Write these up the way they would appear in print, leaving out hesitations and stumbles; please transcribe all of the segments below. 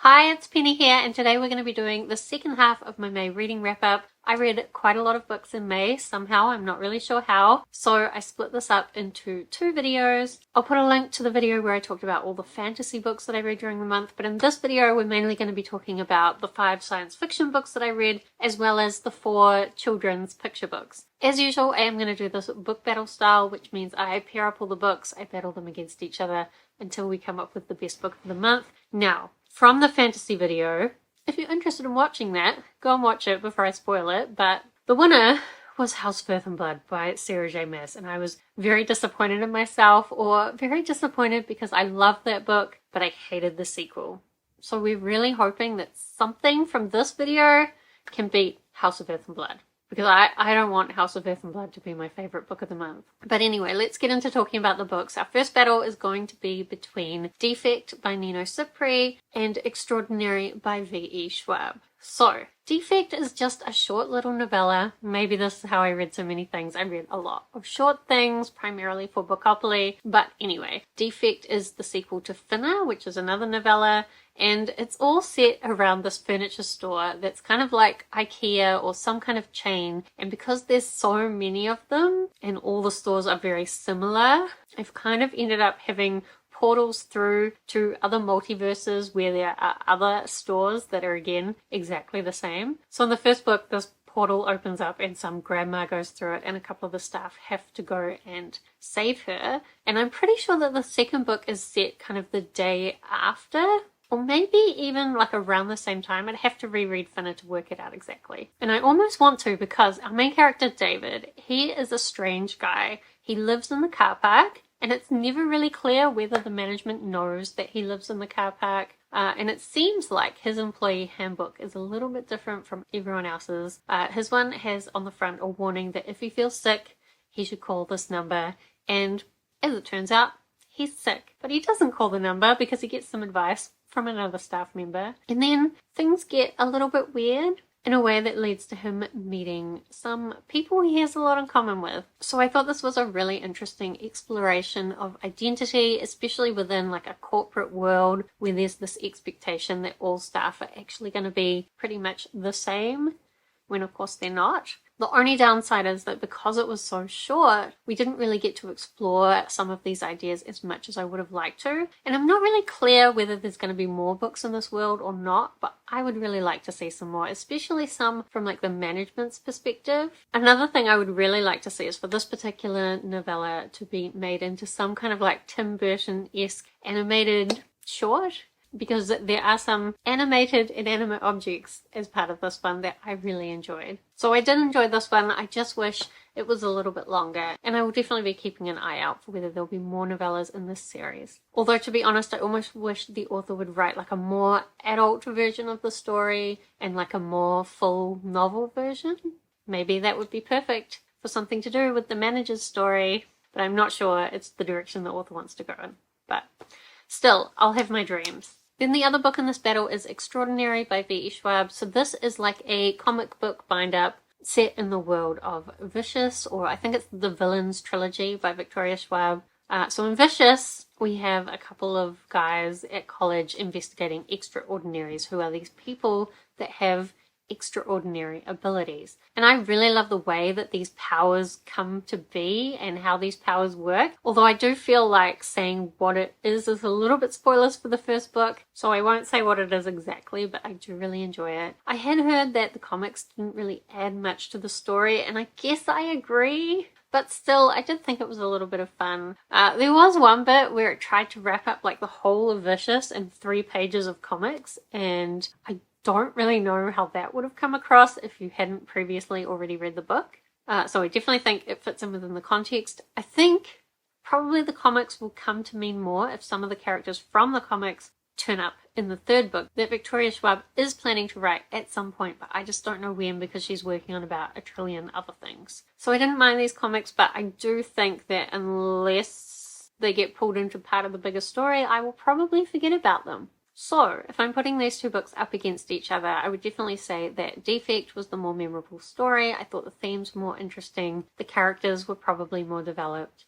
Hi, it's Penny here, and today we're going to be doing the second half of my May reading wrap-up. I read quite a lot of books in May, somehow, I'm not really sure how, so I split this up into two videos. I'll put a link to the video where I talked about all the fantasy books that I read during the month, but in this video we're mainly going to be talking about the 5 science fiction books that I read, as well as the 4 children's picture books. As usual, I am going to do this book battle style, which means I pair up all the books, I battle them against each other until we come up with the best book of the month. Now, from the fantasy video, if you're interested in watching that, go and watch it before I spoil it, but the winner was House of Earth and Blood by Sarah J. Maas, and I was very disappointed in myself, or very disappointed because I loved that book, but I hated the sequel. So we're really hoping that something from this video can beat House of Earth and Blood, because I don't want House of Earth and Blood to be my favourite book of the month. But anyway, let's get into talking about the books. Our first battle is going to be between Defekt by Nino Cipri and Extraordinary by V.E. Schwab. So, Defekt is just a short little novella. Maybe this is how I read so many things. I read a lot of short things, primarily for Bookopoly. But anyway, Defekt is the sequel to Finna, which is another novella. And it's all set around this furniture store that's kind of like IKEA or some kind of chain. And because there's so many of them and all the stores are very similar, I've kind of ended up having portals through to other multiverses where there are other stores that are again exactly the same. So in the first book, this portal opens up and some grandma goes through it and a couple of the staff have to go and save her. And I'm pretty sure that the second book is set kind of the day after, or maybe even like around the same time. I'd have to reread Finna to work it out exactly. And I almost want to, because our main character, David, he is a strange guy. He lives in the car park, and it's never really clear whether the management knows that he lives in the car park. And it seems like his employee handbook is a little bit different from everyone else's. His one has on the front a warning that if he feels sick, he should call this number. And as it turns out, he's sick. But he doesn't call the number because he gets some advice from another staff member. And then things get a little bit weird in a way that leads to him meeting some people he has a lot in common with. So I thought this was a really interesting exploration of identity, especially within like a corporate world where there's this expectation that all staff are actually going to be pretty much the same, when of course they're not. The only downside is that because it was so short, we didn't really get to explore some of these ideas as much as I would have liked to. And I'm not really clear whether there's going to be more books in this world or not, but I would really like to see some more, especially some from like the management's perspective. Another thing I would really like to see is for this particular novella to be made into some kind of like Tim Burton-esque animated short, because there are some animated inanimate objects as part of this one that I really enjoyed. So I did enjoy this one, I just wish it was a little bit longer, and I will definitely be keeping an eye out for whether there'll be more novellas in this series. Although to be honest, I almost wish the author would write like a more adult version of the story and like a more full novel version. Maybe that would be perfect for something to do with the manager's story, but I'm not sure it's the direction the author wants to go in. But still, I'll have my dreams. Then the other book in this battle is Extraordinary by V.E. Schwab. So this is like a comic book bind-up set in the world of Vicious, or I think it's the Villains Trilogy by Victoria Schwab. So in Vicious, we have a couple of guys at college investigating extraordinaries, who are these people that have extraordinary abilities. And I really love the way that these powers come to be and how these powers work. Although I do feel like saying what it is a little bit spoilers for the first book, so I won't say what it is exactly, but I do really enjoy it. I had heard that the comics didn't really add much to the story, and I guess I agree. But still, I did think it was a little bit of fun. There was one bit where it tried to wrap up like the whole of Vicious in 3 pages of comics, and I don't really know how that would have come across if you hadn't previously already read the book. So I definitely think it fits in within the context. I think probably the comics will come to mean more if some of the characters from the comics turn up in the 3rd book that Victoria Schwab is planning to write at some point, but I just don't know when because she's working on about a trillion other things. So I didn't mind these comics, but I do think that unless they get pulled into part of the bigger story, I will probably forget about them. So, if I'm putting these 2 books up against each other, I would definitely say that Defekt was the more memorable story. I thought the themes were more interesting. The characters were probably more developed.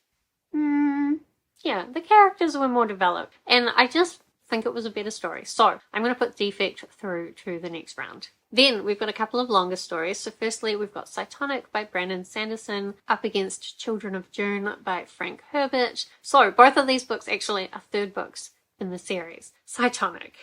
Yeah, the characters were more developed. And I just think it was a better story. So I'm going to put Defekt through to the next round. Then we've got a couple of longer stories. So firstly, we've got Cytonic by Brandon Sanderson up against Children of Dune by Frank Herbert. So both of these books actually are third books in the series. Cytonic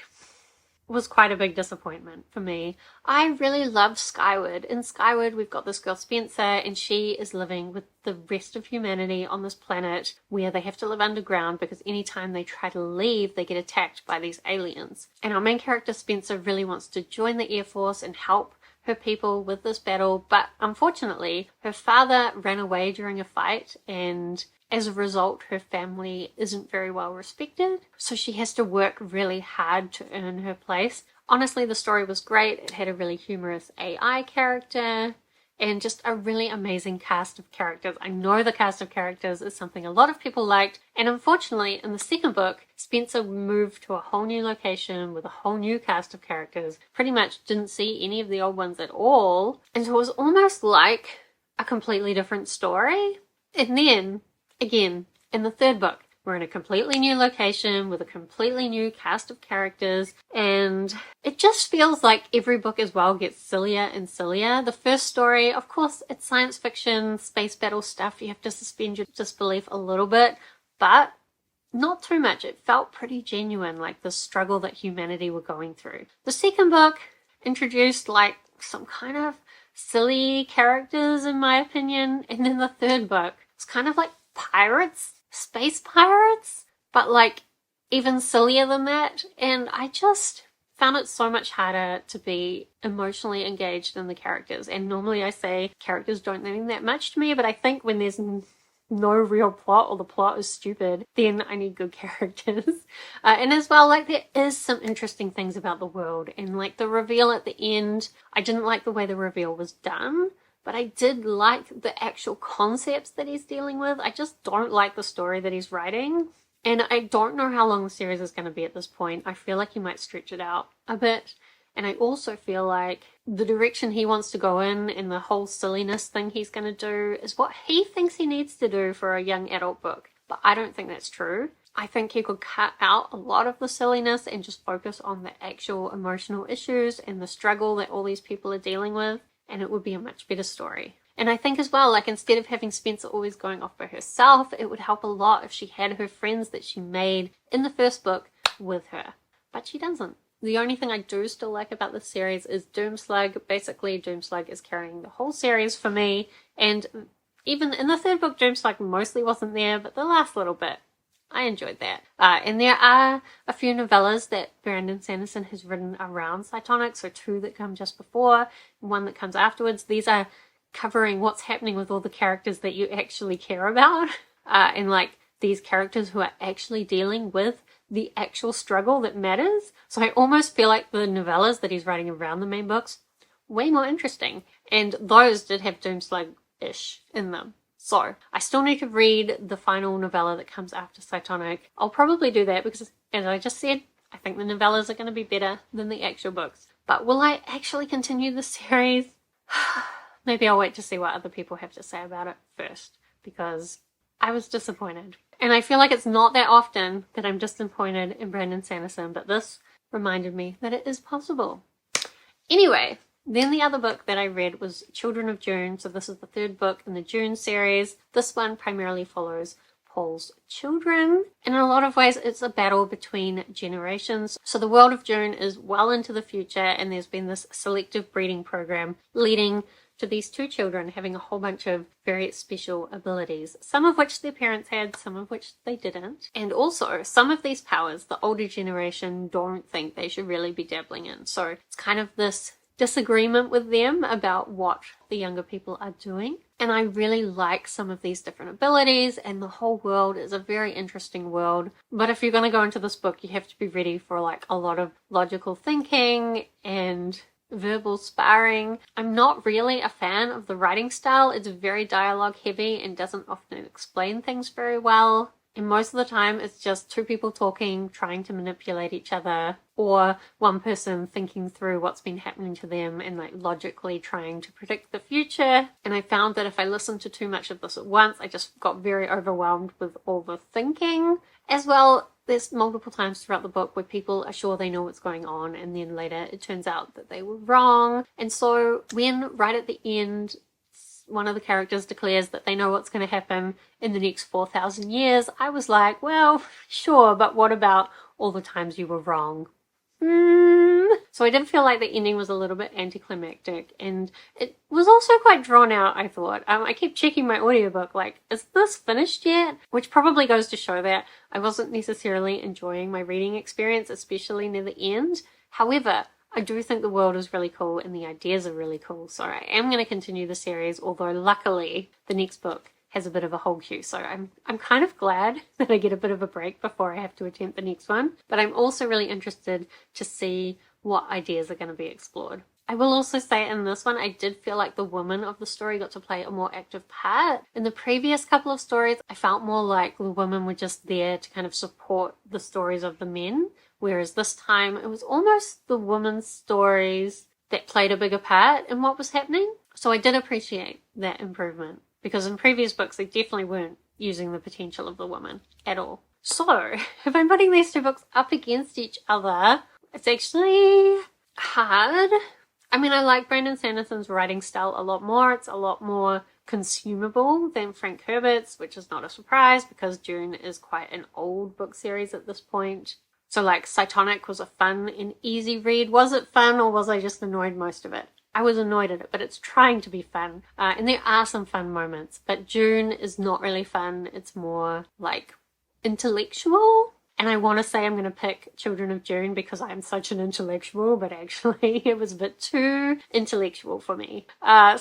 was quite a big disappointment for me. I really loved Skyward. In Skyward, we've got this girl Spencer, and she is living with the rest of humanity on this planet where they have to live underground because anytime they try to leave, they get attacked by these aliens. And our main character Spencer really wants to join the Air Force and help her people with this battle, but unfortunately, her father ran away during a fight, and as a result, her family isn't very well respected, so she has to work really hard to earn her place. Honestly, the story was great. It had a really humorous AI character and just a really amazing cast of characters. I know the cast of characters is something a lot of people liked, and unfortunately, in the second book, Spencer moved to a whole new location with a whole new cast of characters. Pretty much didn't see any of the old ones at all, and so it was almost like a completely different story. And then again, in the third book, we're in a completely new location with a completely new cast of characters, and it just feels like every book as well gets sillier and sillier. The first story, of course, it's science fiction, space battle stuff. You have to suspend your disbelief a little bit, but not too much. It felt pretty genuine, like the struggle that humanity were going through. The second book introduced like some kind of silly characters, in my opinion, and then the third book was kind of like pirates, space pirates, but like even sillier than that. And I just found it so much harder to be emotionally engaged in the characters. And normally I say characters don't mean that much to me, but I think when there's no real plot or the plot is stupid, then I need good characters. And as well, like there is some interesting things about the world, and like the reveal at the end, I didn't like the way the reveal was done, but I did like the actual concepts that he's dealing with. I just don't like the story that he's writing. And I don't know how long the series is going to be at this point. I feel like he might stretch it out a bit. And I also feel like the direction he wants to go in and the whole silliness thing he's going to do is what he thinks he needs to do for a young adult book. But I don't think that's true. I think he could cut out a lot of the silliness and just focus on the actual emotional issues and the struggle that all these people are dealing with, and it would be a much better story. And I think as well, like instead of having Spencer always going off by herself, it would help a lot if she had her friends that she made in the first book with her. But she doesn't. The only thing I do still like about this series is Doomslug. Basically, Doomslug is carrying the whole series for me. And even in the third book, Doomslug mostly wasn't there, but the last little bit, I enjoyed that. And there are a few novellas that Brandon Sanderson has written around Cytonic, so 2 that come just before, and 1 that comes afterwards. These are covering what's happening with all the characters that you actually care about, and like these characters who are actually dealing with the actual struggle that matters. So I almost feel like the novellas that he's writing around the main books way more interesting, and those did have Doomslug-ish in them. So I still need to read the final novella that comes after Cytonic. I'll probably do that because, as I just said, I think the novellas are going to be better than the actual books. But will I actually continue the series? Maybe I'll wait to see what other people have to say about it first, because I was disappointed. And I feel like it's not that often that I'm disappointed in Brandon Sanderson, but this reminded me that it is possible. Anyway, then the other book that I read was Children of Dune. So this is the third book in the Dune series. This one primarily follows Paul's children. And in a lot of ways, it's a battle between generations. So the world of Dune is well into the future, and there's been this selective breeding program leading to these 2 children having a whole bunch of very special abilities, some of which their parents had, some of which they didn't. And also, some of these powers, the older generation don't think they should really be dabbling in. So it's kind of this disagreement with them about what the younger people are doing. And I really like some of these different abilities, and the whole world is a very interesting world. But if you're going to go into this book, you have to be ready for like a lot of logical thinking and verbal sparring. I'm not really a fan of the writing style. It's very dialogue heavy and doesn't often explain things very well. And most of the time it's just 2 people talking, trying to manipulate each other, or one person thinking through what's been happening to them and like logically trying to predict the future. And I found that if I listened to too much of this at once, I just got very overwhelmed with all the thinking. As well, there's multiple times throughout the book where people are sure they know what's going on, and then later it turns out that they were wrong. And so when right at the end one of the characters declares that they know what's going to happen in the next 4,000 years, I was like, well, sure, but what about all the times you were wrong? So I did feel like the ending was a little bit anticlimactic, and it was also quite drawn out, I thought. I kept checking my audiobook, like, is this finished yet? Which probably goes to show that I wasn't necessarily enjoying my reading experience, especially near the end. However, I do think the world is really cool and the ideas are really cool, so I am going to continue the series, although luckily the next book has a bit of a whole queue, so I'm kind of glad that I get a bit of a break before I have to attempt the next one, but I'm also really interested to see what ideas are going to be explored. I will also say in this one, I did feel like the woman of the story got to play a more active part. In the previous couple of stories, I felt more like the women were just there to kind of support the stories of the men, whereas this time it was almost the women's stories that played a bigger part in what was happening. So I did appreciate that improvement, because in previous books they definitely weren't using the potential of the woman at all. So if I'm putting these two books up against each other, it's actually hard. I mean, I like Brandon Sanderson's writing style a lot more. It's a lot more consumable than Frank Herbert's, which is not a surprise because Dune is quite an old book series at this point. So like Cytonic was a fun and easy read. Was it fun, or was I just annoyed most of it? I was annoyed at it, but it's trying to be fun. And there are some fun moments, but Dune is not really fun. It's more like intellectual. And I want to say I'm going to pick Children of Dune because I'm such an intellectual, but actually it was a bit too intellectual for me. But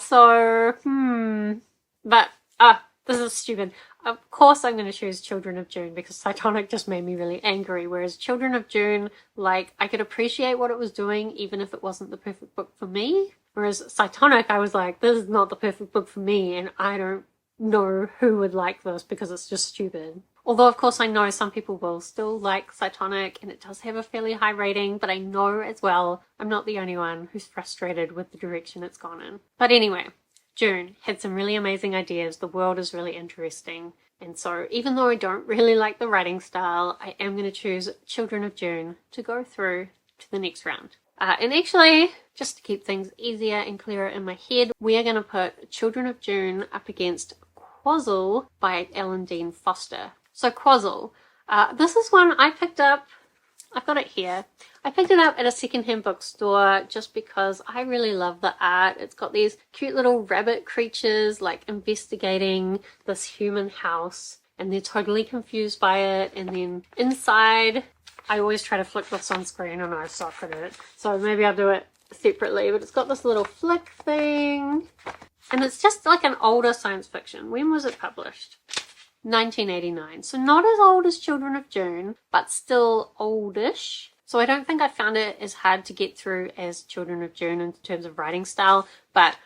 this is stupid. Of course I'm going to choose Children of Dune because Cytonic just made me really angry, whereas Children of Dune, like, I could appreciate what it was doing even if it wasn't the perfect book for me. Whereas Cytonic, I was like, this is not the perfect book for me, and I don't know who would like this because it's just stupid. Although, of course, I know some people will still like Cytonic, and it does have a fairly high rating, but I know as well I'm not the only one who's frustrated with the direction it's gone in. But anyway, Dune had some really amazing ideas. The world is really interesting. And so even though I don't really like the writing style, I am going to choose Children of Dune to go through to the next round. And actually, just to keep things easier and clearer in my head, we are going to put Children of Dune up against Quozl by Alan Dean Foster. So Quozl, this is one I picked up. I've got it here. I picked it up at a secondhand bookstore just because I really love the art. It's got these cute little rabbit creatures like investigating this human house, and they're totally confused by it. And then inside, I always try to flick this on screen and I suck at it, so maybe I'll do it separately, but it's got this little flick thing, and it's just like an older science fiction. When was it published? 1989, so not as old as Children of Dune, but still oldish. So I don't think I found it as hard to get through as Children of Dune in terms of writing style, but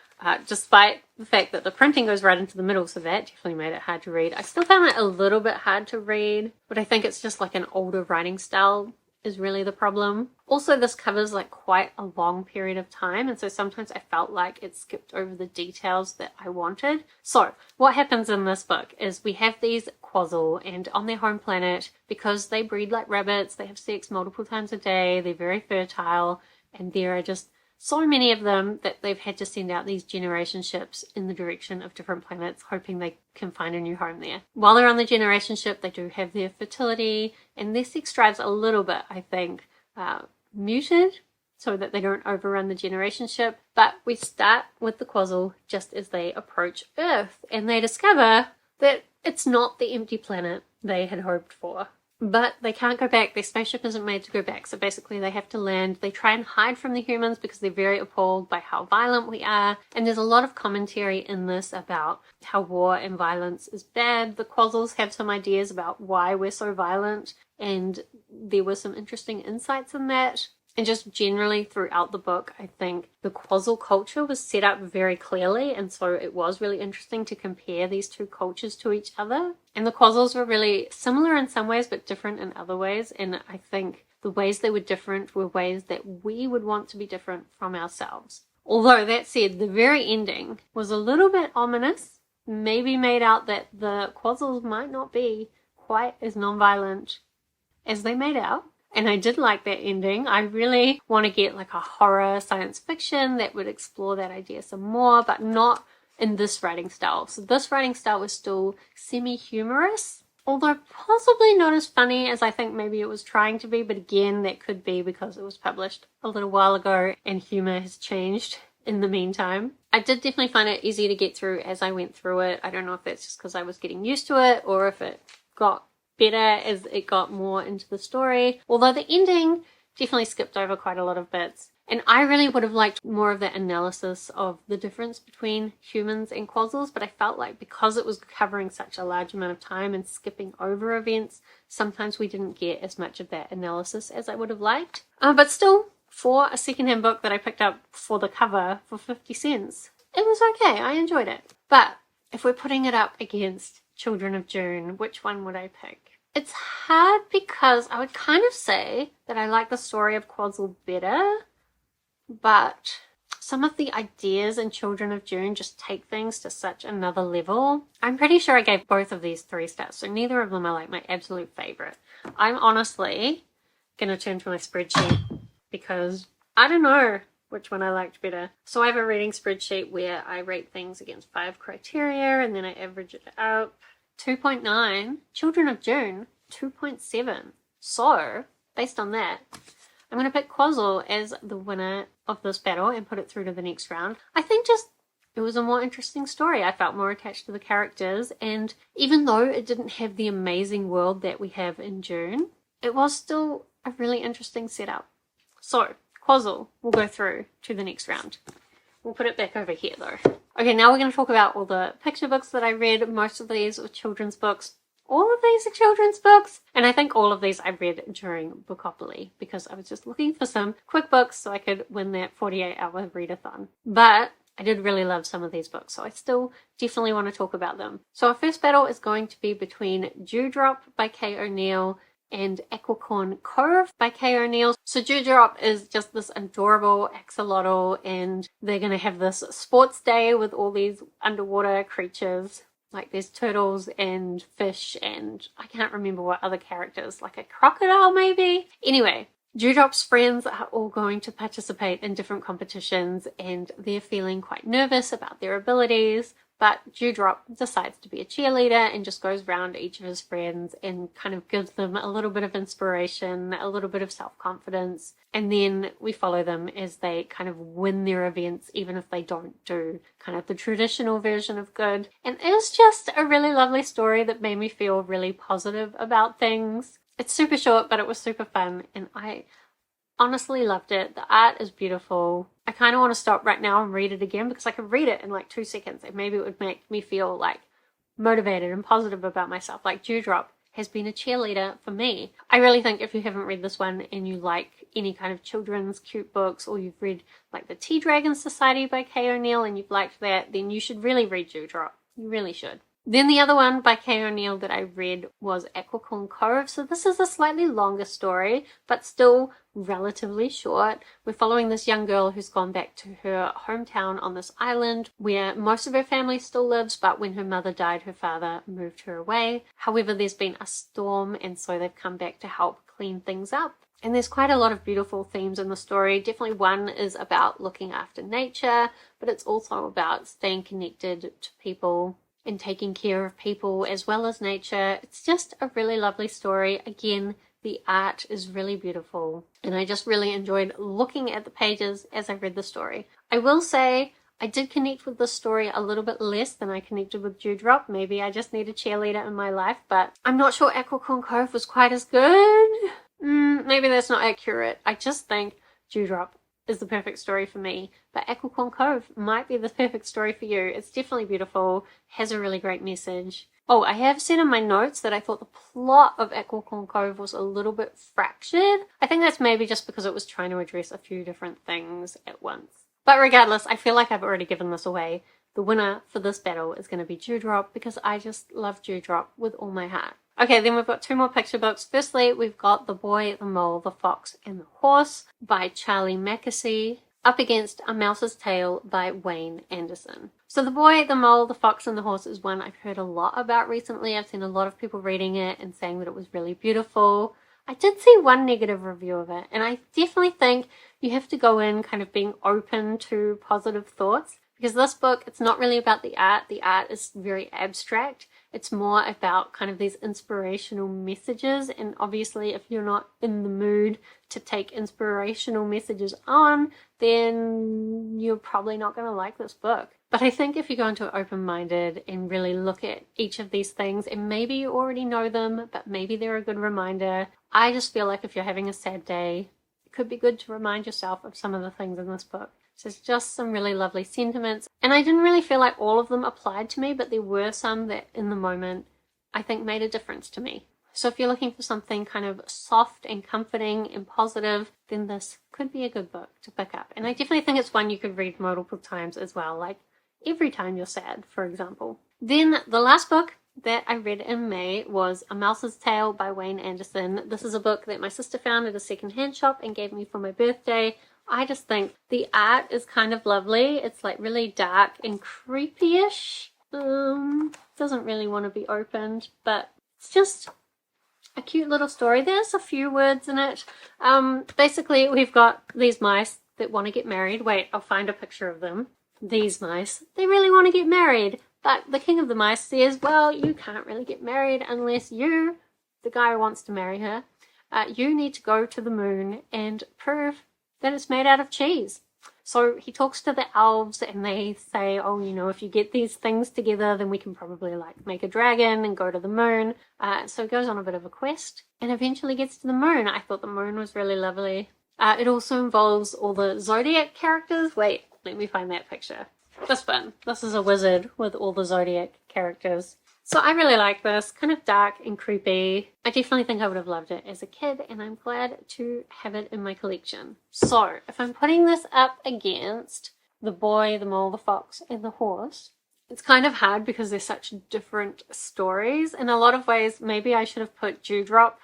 despite the fact that the printing goes right into the middle, so that definitely made it hard to read. I still found it a little bit hard to read, but I think it's just like an older writing style is really the problem. Also, this covers like quite a long period of time, and so sometimes I felt like it skipped over the details that I wanted. So what happens in this book is we have these Quozl, and on their home planet, because they breed like rabbits, they have sex multiple times a day, they're very fertile, and there are just so many of them that they've had to send out these generation ships in the direction of different planets, hoping they can find a new home there. While they're on the generation ship, they do have their fertility, and their sex drive's a little bit, I think, muted, so that they don't overrun the generation ship. But we start with the Quozl just as they approach Earth, and they discover that it's not the empty planet they had hoped for. But they can't go back. Their spaceship isn't made to go back, so basically they have to land. They try and hide from the humans because they're very appalled by how violent we are, and there's a lot of commentary in this about how war and violence is bad. The Quozls have some ideas about why we're so violent, and there were some interesting insights in that. And just generally throughout the book, I think the Quozl culture was set up very clearly, and so it was really interesting to compare these two cultures to each other. And the Quozls were really similar in some ways, but different in other ways, and I think the ways they were different were ways that we would want to be different from ourselves. Although, that said, the very ending was a little bit ominous, maybe made out that the Quozls might not be quite as non-violent as they made out. And I did like that ending. I really want to get like a horror science fiction that would explore that idea some more, but not in this writing style. So this writing style was still semi-humorous, although possibly not as funny as I think maybe it was trying to be, but again, that could be because it was published a little while ago and humor has changed in the meantime. I did definitely find it easy to get through as I went through it. I don't know if that's just because I was getting used to it or if it got better as it got more into the story, although the ending definitely skipped over quite a lot of bits. And I really would have liked more of the analysis of the difference between humans and Quozls, but I felt like because it was covering such a large amount of time and skipping over events, sometimes we didn't get as much of that analysis as I would have liked. But still, for a secondhand book that I picked up for the cover for 50 cents, it was okay. I enjoyed it. But if we're putting it up against Children of Dune, which one would I pick? It's hard because I would kind of say that I like the story of Quozl better, but some of the ideas in Children of Dune just take things to such another level. I'm pretty sure I gave both of these 3 stars, so neither of them are like my absolute favorite. I'm honestly gonna turn to my spreadsheet because I don't know which one I liked better. So I have a rating spreadsheet where I rate things against 5 criteria and then I average it out. 2.9, Children of Dune, 2.7. So, based on that, I'm going to pick Quozl as the winner of this battle and put it through to the next round. I think just it was a more interesting story. I felt more attached to the characters, and even though it didn't have the amazing world that we have in Dune, it was still a really interesting setup. So, Quozl will go through to the next round. We'll put it back over here though. Okay, now we're going to talk about all the picture books that I read. Most of these were children's books. All of these are children's books. And I think all of these I read during Bookopoly because I was just looking for some quick books so I could win that 48-hour readathon. But I did really love some of these books, so I still definitely want to talk about them. So our first battle is going to be between Dewdrop by Kay O'Neill and Aquicorn Cove by Kay O'Neill. So Dewdrop is just this adorable axolotl, and they're going to have this sports day with all these underwater creatures. Like there's turtles and fish and I can't remember what other characters, like a crocodile maybe? Anyway, Dewdrop's friends are all going to participate in different competitions and they're feeling quite nervous about their abilities. But Dewdrop decides to be a cheerleader and just goes around each of his friends and kind of gives them a little bit of inspiration, a little bit of self-confidence. And then we follow them as they kind of win their events, even if they don't do kind of the traditional version of good. And it was just a really lovely story that made me feel really positive about things. It's super short, but it was super fun. And I honestly loved it. The art is beautiful. I kind of want to stop right now and read it again because I could read it in like 2 seconds and maybe it would make me feel like motivated and positive about myself. Like Dewdrop has been a cheerleader for me. I really think if you haven't read this one and you like any kind of children's cute books, or you've read like the Tea Dragon Society by Kay O'Neill and you've liked that, then you should really read Dewdrop. You really should. Then the other one by Kay O'Neill that I read was Aquicorn Cove. So this is a slightly longer story, but still relatively short. We're following this young girl who's gone back to her hometown on this island where most of her family still lives, but when her mother died, her father moved her away. However, there's been a storm and so they've come back to help clean things up. And there's quite a lot of beautiful themes in the story. Definitely one is about looking after nature, but it's also about staying connected to people and taking care of people as well as nature. It's just a really lovely story. Again, the art is really beautiful and I just really enjoyed looking at the pages as I read the story. I will say I did connect with this story a little bit less than I connected with Dewdrop. Maybe I just need a cheerleader in my life, but I'm not sure Aquicorn Cove was quite as good. Maybe that's not accurate. I just think Dewdrop is the perfect story for me, but Aquicorn Cove might be the perfect story for you. It's definitely beautiful, has a really great message. Oh, I have said in my notes that I thought the plot of Aquicorn Cove was a little bit fractured. I think that's maybe just because it was trying to address a few different things at once. But regardless, I feel like I've already given this away. The winner for this battle is going to be Dewdrop because I just love Dewdrop with all my heart. Okay, then we've got 2 more picture books. Firstly, we've got The Boy, the Mole, the Fox and the Horse by Charlie Mackesy up against A Mouse's Tale by Wayne Anderson. So The Boy, the Mole, the Fox and the Horse is one I've heard a lot about recently. I've seen a lot of people reading it and saying that it was really beautiful. I did see one negative review of it, and I definitely think you have to go in kind of being open to positive thoughts, because this book, it's not really about the art. The art is very abstract. It's more about kind of these inspirational messages, and obviously if you're not in the mood to take inspirational messages on, then you're probably not going to like this book. But I think if you go into it open-minded and really look at each of these things, and maybe you already know them, but maybe they're a good reminder. I just feel like if you're having a sad day, it could be good to remind yourself of some of the things in this book. So it's just some really lovely sentiments. And I didn't really feel like all of them applied to me, but there were some that in the moment I think made a difference to me. So if you're looking for something kind of soft and comforting and positive, then this could be a good book to pick up. And I definitely think it's one you could read multiple times as well, like every time you're sad, for example. Then the last book that I read in May was A Mouse's Tale by Wayne Anderson. This is a book that my sister found at a secondhand shop and gave me for my birthday. I just think the art is kind of lovely. It's like really dark and creepy-ish. Doesn't really want to be opened, but it's just a cute little story. There's a few words in it. Basically, we've got these mice that want to get married. Wait, I'll find a picture of them. These mice, they really want to get married. But the king of the mice says, well, you can't really get married unless you, the guy who wants to marry her, you need to go to the moon and prove that it's made out of cheese. So he talks to the elves and they say, oh, you know, if you get these things together, then we can probably like make a dragon and go to the moon. So he goes on a bit of a quest and eventually gets to the moon. I thought the moon was really lovely. It also involves all the Zodiac characters. Wait, let me find that picture. This one. This is a wizard with all the Zodiac characters. So I really like this. Kind of dark and creepy. I definitely think I would have loved it as a kid, and I'm glad to have it in my collection. So if I'm putting this up against The Boy, the Mole, the Fox, and the Horse, it's kind of hard because they're such different stories. In a lot of ways, maybe I should have put Dewdrop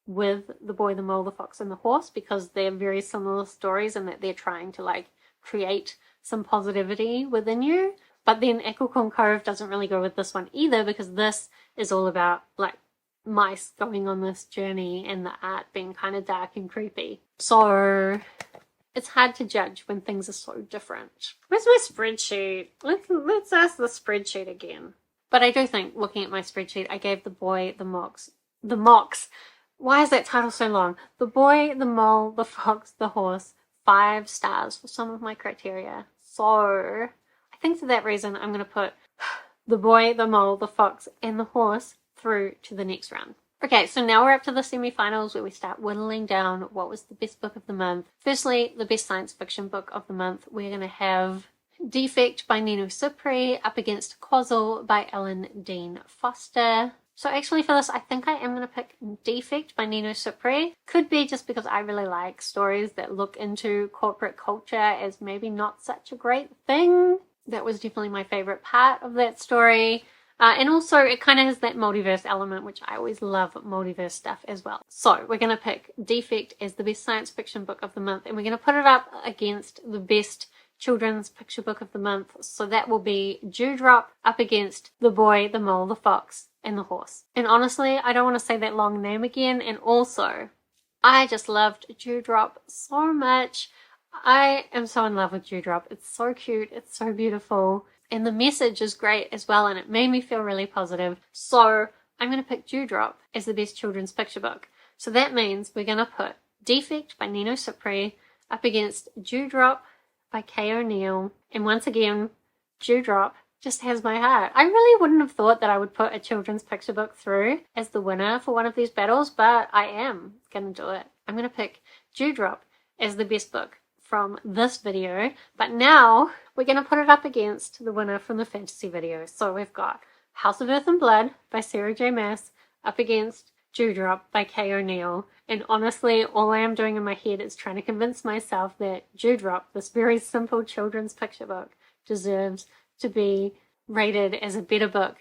with The Boy, the Mole, the Fox, and the Horse, because they're very similar stories and that they're trying to like create some positivity within you. But then Aquicorn Cove doesn't really go with this one either, because this is all about like mice going on this journey and the art being kind of dark and creepy. So it's hard to judge when things are so different. Where's my spreadsheet? Let's ask the spreadsheet again. But I do think, looking at my spreadsheet, I gave The Boy, the Mox. Why is that title so long? The Boy, the Mole, the Fox, the Horse, 5 stars for some of my criteria. So I think for that reason, I'm going to put The Boy, the Mole, the Fox, and the Horse through to the next round. Okay, so now we're up to the semi-finals where we start whittling down what was the best book of the month. Firstly, the best science fiction book of the month. We're going to have Defekt by Nino Cipri up against Quozl by Ellen Dean Foster. So actually for this, I think I am going to pick Defekt by Nino Cipri. Could be just because I really like stories that look into corporate culture as maybe not such a great thing. That was definitely my favorite part of that story. And also it kind of has that multiverse element, which I always love multiverse stuff as well. So we're going to pick Defekt as the best science fiction book of the month, and we're going to put it up against the best children's picture book of the month. So that will be Dewdrop up against The Boy, the Mole, the Fox, and the Horse. And honestly, I don't want to say that long name again. And also, I just loved Dewdrop so much. I am so in love with Dewdrop. It's so cute. It's so beautiful. And the message is great as well. And it made me feel really positive. So I'm going to pick Dewdrop as the best children's picture book. So that means we're going to put Defekt by Nino Cipri up against Dewdrop by Kay O'Neill. And once again, Dewdrop just has my heart. I really wouldn't have thought that I would put a children's picture book through as the winner for one of these battles, but I am going to do it. I'm going to pick Dewdrop as the best book from this video, but now we're going to put it up against the winner from the fantasy video. So we've got House of Earth and Blood by Sarah J. Maas up against Dewdrop by Kay O'Neill. And honestly, all I am doing in my head is trying to convince myself that Dewdrop, this very simple children's picture book, deserves to be rated as a better book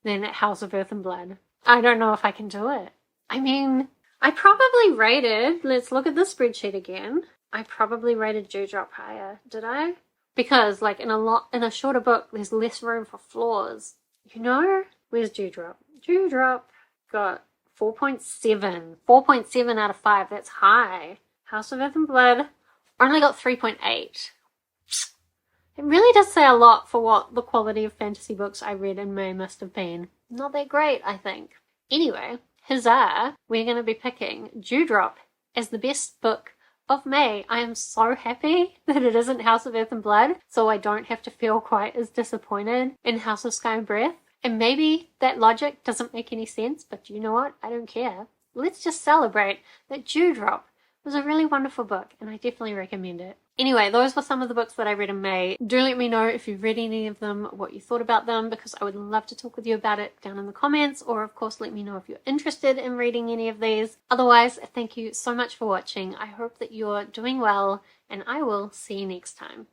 than House of Earth and Blood. I don't know if I can do it. I mean, I probably rated, let's look at the spreadsheet again. I probably rated Dewdrop higher, did I? Because like in a shorter book, there's less room for flaws. You know? Where's Dewdrop? Dewdrop got 4.7. 4.7 out of 5. That's high. House of Earth and Blood only got 3.8. It really does say a lot for what the quality of fantasy books I read in May must have been. Not that great, I think. Anyway, huzzah! We're going to be picking Dewdrop as the best book of May. I am so happy that it isn't House of Earth and Blood, so I don't have to feel quite as disappointed in House of Sky and Breath. And maybe that logic doesn't make any sense, but you know what? I don't care. Let's just celebrate that Dewdrop was a really wonderful book, and I definitely recommend it. Anyway, those were some of the books that I read in May. Do let me know if you've read any of them, what you thought about them, because I would love to talk with you about it down in the comments, or of course let me know if you're interested in reading any of these. Otherwise, thank you so much for watching. I hope that you're doing well, and I will see you next time.